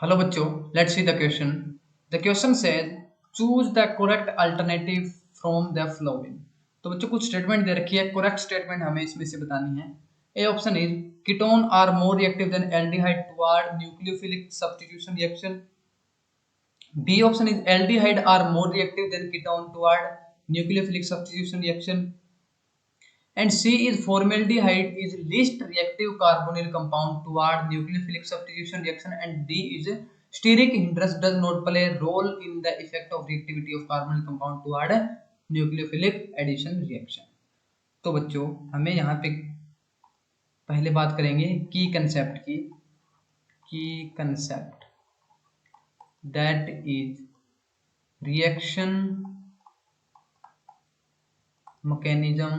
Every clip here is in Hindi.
Hello बच्चों, let's see the question. The question says choose the correct alternative from the following. तो बच्चों कुछ स्टेटमेंट दे रखी है, करेक्ट स्टेटमेंट हमें इसमें से बतानी है. A option is ketone are more reactive than aldehyde toward nucleophilic substitution reaction. B option is aldehyde are more reactive than ketone toward nucleophilic substitution reaction. And C is formaldehyde is least reactive carbonyl compound toward nucleophilic substitution reaction, and D is steric hindrance does not play a role in the effect of reactivity of carbonyl compound toward nucleophilic addition reaction. तो बच्चों हमें यहाँ पे पहले बात करेंगे की concept that is reaction mechanism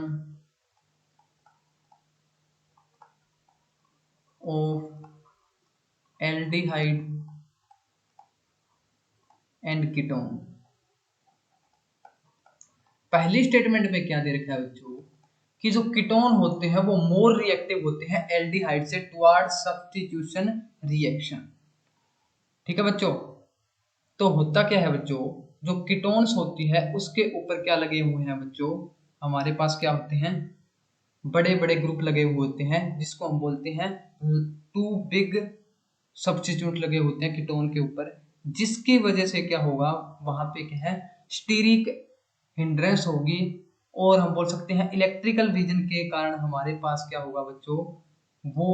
of aldehyde and ketone. पहली स्टेटमेंट में क्या दे रखा है बच्चों कि जो कीटोन होते हैं वो मोर रिएक्टिव होते हैं एल्डिहाइड से टुवर्ड सब्स्टिट्यूशन रिएक्शन. ठीक है बच्चों, तो होता क्या है बच्चों, जो कीटोन्स होती है उसके ऊपर क्या लगे हुए हैं बच्चों, हमारे पास क्या होते हैं, बड़े बड़े ग्रुप लगे हुए होते हैं जिसको हम बोलते हैं टू बिग सब्स्टिट्यूट लगे होते हैं कीटोन के ऊपर, जिसकी वजह से क्या होगा वहां पे क्या है स्टीरिक हिंड्रेंस होगी, और हम बोल सकते हैं इलेक्ट्रिकल रीजन के कारण हमारे पास क्या होगा बच्चों, वो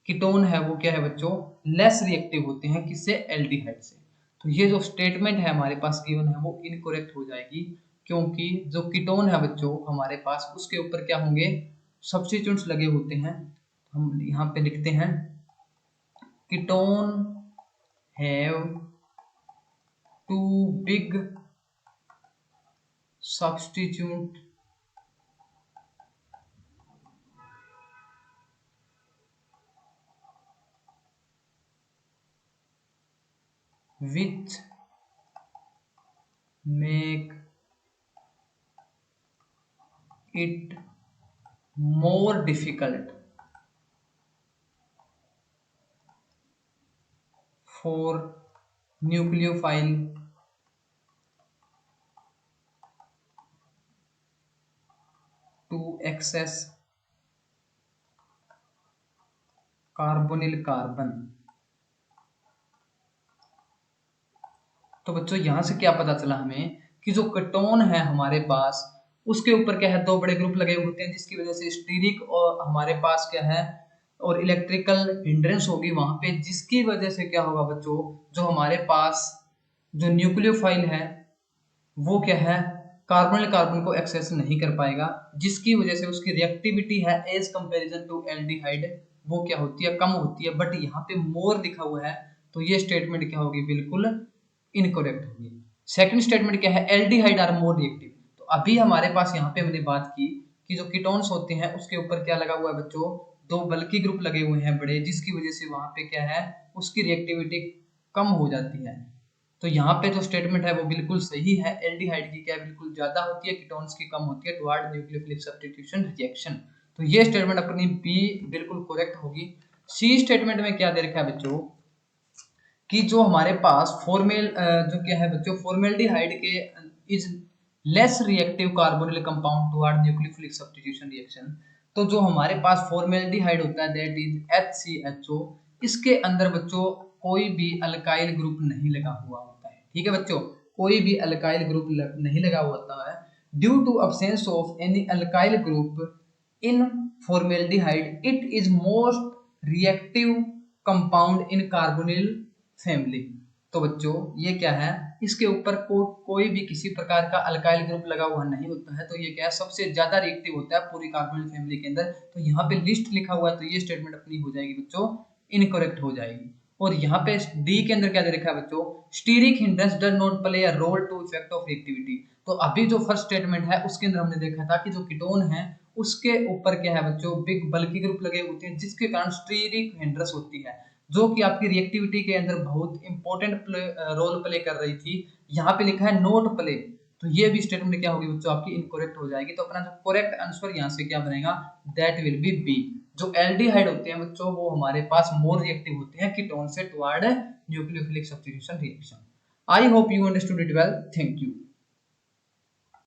कीटोन है वो क्या है बच्चों लेस रिएक्टिव होते हैं किससे, एल्डिहाइड से. तो ये जो स्टेटमेंट है हमारे पास गिवन है वो इनकरेक्ट हो जाएगी, क्योंकि जो कीटोन है बच्चों हमारे पास उसके ऊपर क्या होंगे सब्स्टिट्यूट्स लगे होते हैं. हम यहाँ पे लिखते हैं ketone have two big substitute which make it more difficult for nucleophile to access carbonyl carbon. तो बच्चों यहां से क्या पता चला हमें कि जो कीटोन है हमारे पास उसके ऊपर क्या है दो बड़े ग्रुप लगे होते हैं, जिसकी वजह से स्टीरिक और हमारे पास क्या है और इलेक्ट्रिकल हिंड्रेंस होगी वहां पे, जिसकी वजह से क्या होगा बच्चों जो हमारे पास जो न्यूक्लियोफाइल है वो क्या है कार्बोनिल कार्बन को एक्सेस नहीं कर पाएगा, जिसकी वजह से उसकी रिएक्टिविटी है एज कंपैरिजन टू एल्डिहाइड वो क्या होती है कम होती है. बट यहाँ पे मोर लिखा हुआ है तो ये स्टेटमेंट क्या होगी बिल्कुल इनकरेक्ट होगी. सेकंड स्टेटमेंट क्या है, एल्डिहाइड आर मोर रिएक्टिव. तो अभी हमारे पास यहाँ पे हमने बात की कि जो कीटोन्स होते हैं उसके ऊपर क्या लगा हुआ है बच्चों, दो बल्कि ग्रुप लगे हुए हैं बड़े, जिसकी वजह से वहां पे क्या है उसकी रिएक्टिविटी कम हो जाती है. तो यहाँ पे जो स्टेटमेंट है वो बिल्कुल सही है, एल्डिहाइड की क्या बिल्कुल ज्यादा होती है, कीटोन्स की कम होती है टुवर्ड न्यूक्लियोफिलिक सब्स्टिट्यूशन रिएक्शन. तो ये स्टेटमेंट अपनी बी बिल्कुल करेक्ट होगी. सी स्टेटमेंट में क्या दे रखा है बच्चों कि जो हमारे पास जो क्या है बच्चों फॉर्मेल्डिहाइड के is less reactive carbonyl compound toward nucleophilic substitution reaction. तो जो हमारे पास फॉर्मेल्डिहाइड होता है दैट इज HCHO, इसके अंदर बच्चों कोई भी अल्काइल ग्रुप नहीं लगा हुआ होता है. ठीक है बच्चों, कोई भी अल्काइल ग्रुप नहीं लगा हुआ होता है. Due to absence of any alkyl group in formaldehyde it is most reactive compound in carbonyl family. तो बच्चों ये क्या है, इसके ऊपर कोई भी किसी प्रकार का अल्काइल ग्रुप लगा हुआ नहीं होता है, तो ये क्या है सबसे ज्यादा रिएक्टिव होता है पूरी कार्बोनिल फैमिली के अंदर. तो यहाँ पे लिस्ट लिखा हुआ है तो ये स्टेटमेंट अपनी हो जाएगी बच्चों इनकरेक्ट हो जाएगी. और यहाँ पे डी के अंदर क्या दे रखा है बच्चों, steric hindrance does not play a role to effect of reactivity. तो अभी जो फर्स्ट स्टेटमेंट है उसके अंदर हमने देखा था कि जो कीटोन है उसके ऊपर क्या है बच्चों बिग बल्कि ग्रुप लगे होते हैं, जिसके कारण स्टीरिक हिंड्रेंस होती है जो कि आपकी रिएक्टिविटी के अंदर बहुत इंपॉर्टेंट रोल प्ले कर रही थी. यहाँ पे लिखा है नोट प्ले, तो ये भी स्टेटमेंट क्या होगी बच्चों आपकी इनकरेक्ट हो जाएगी. तो अपना जो करेक्ट आंसर यहाँ से क्या बनेगा दैट विल बी बी. जो एल्डिहाइड होते हैं बच्चों वो हमारे पास मोर रिएक्टिव होते हैं कीटोन से toward nucleophilic substitution reaction. I hope you understood it well. Thank you.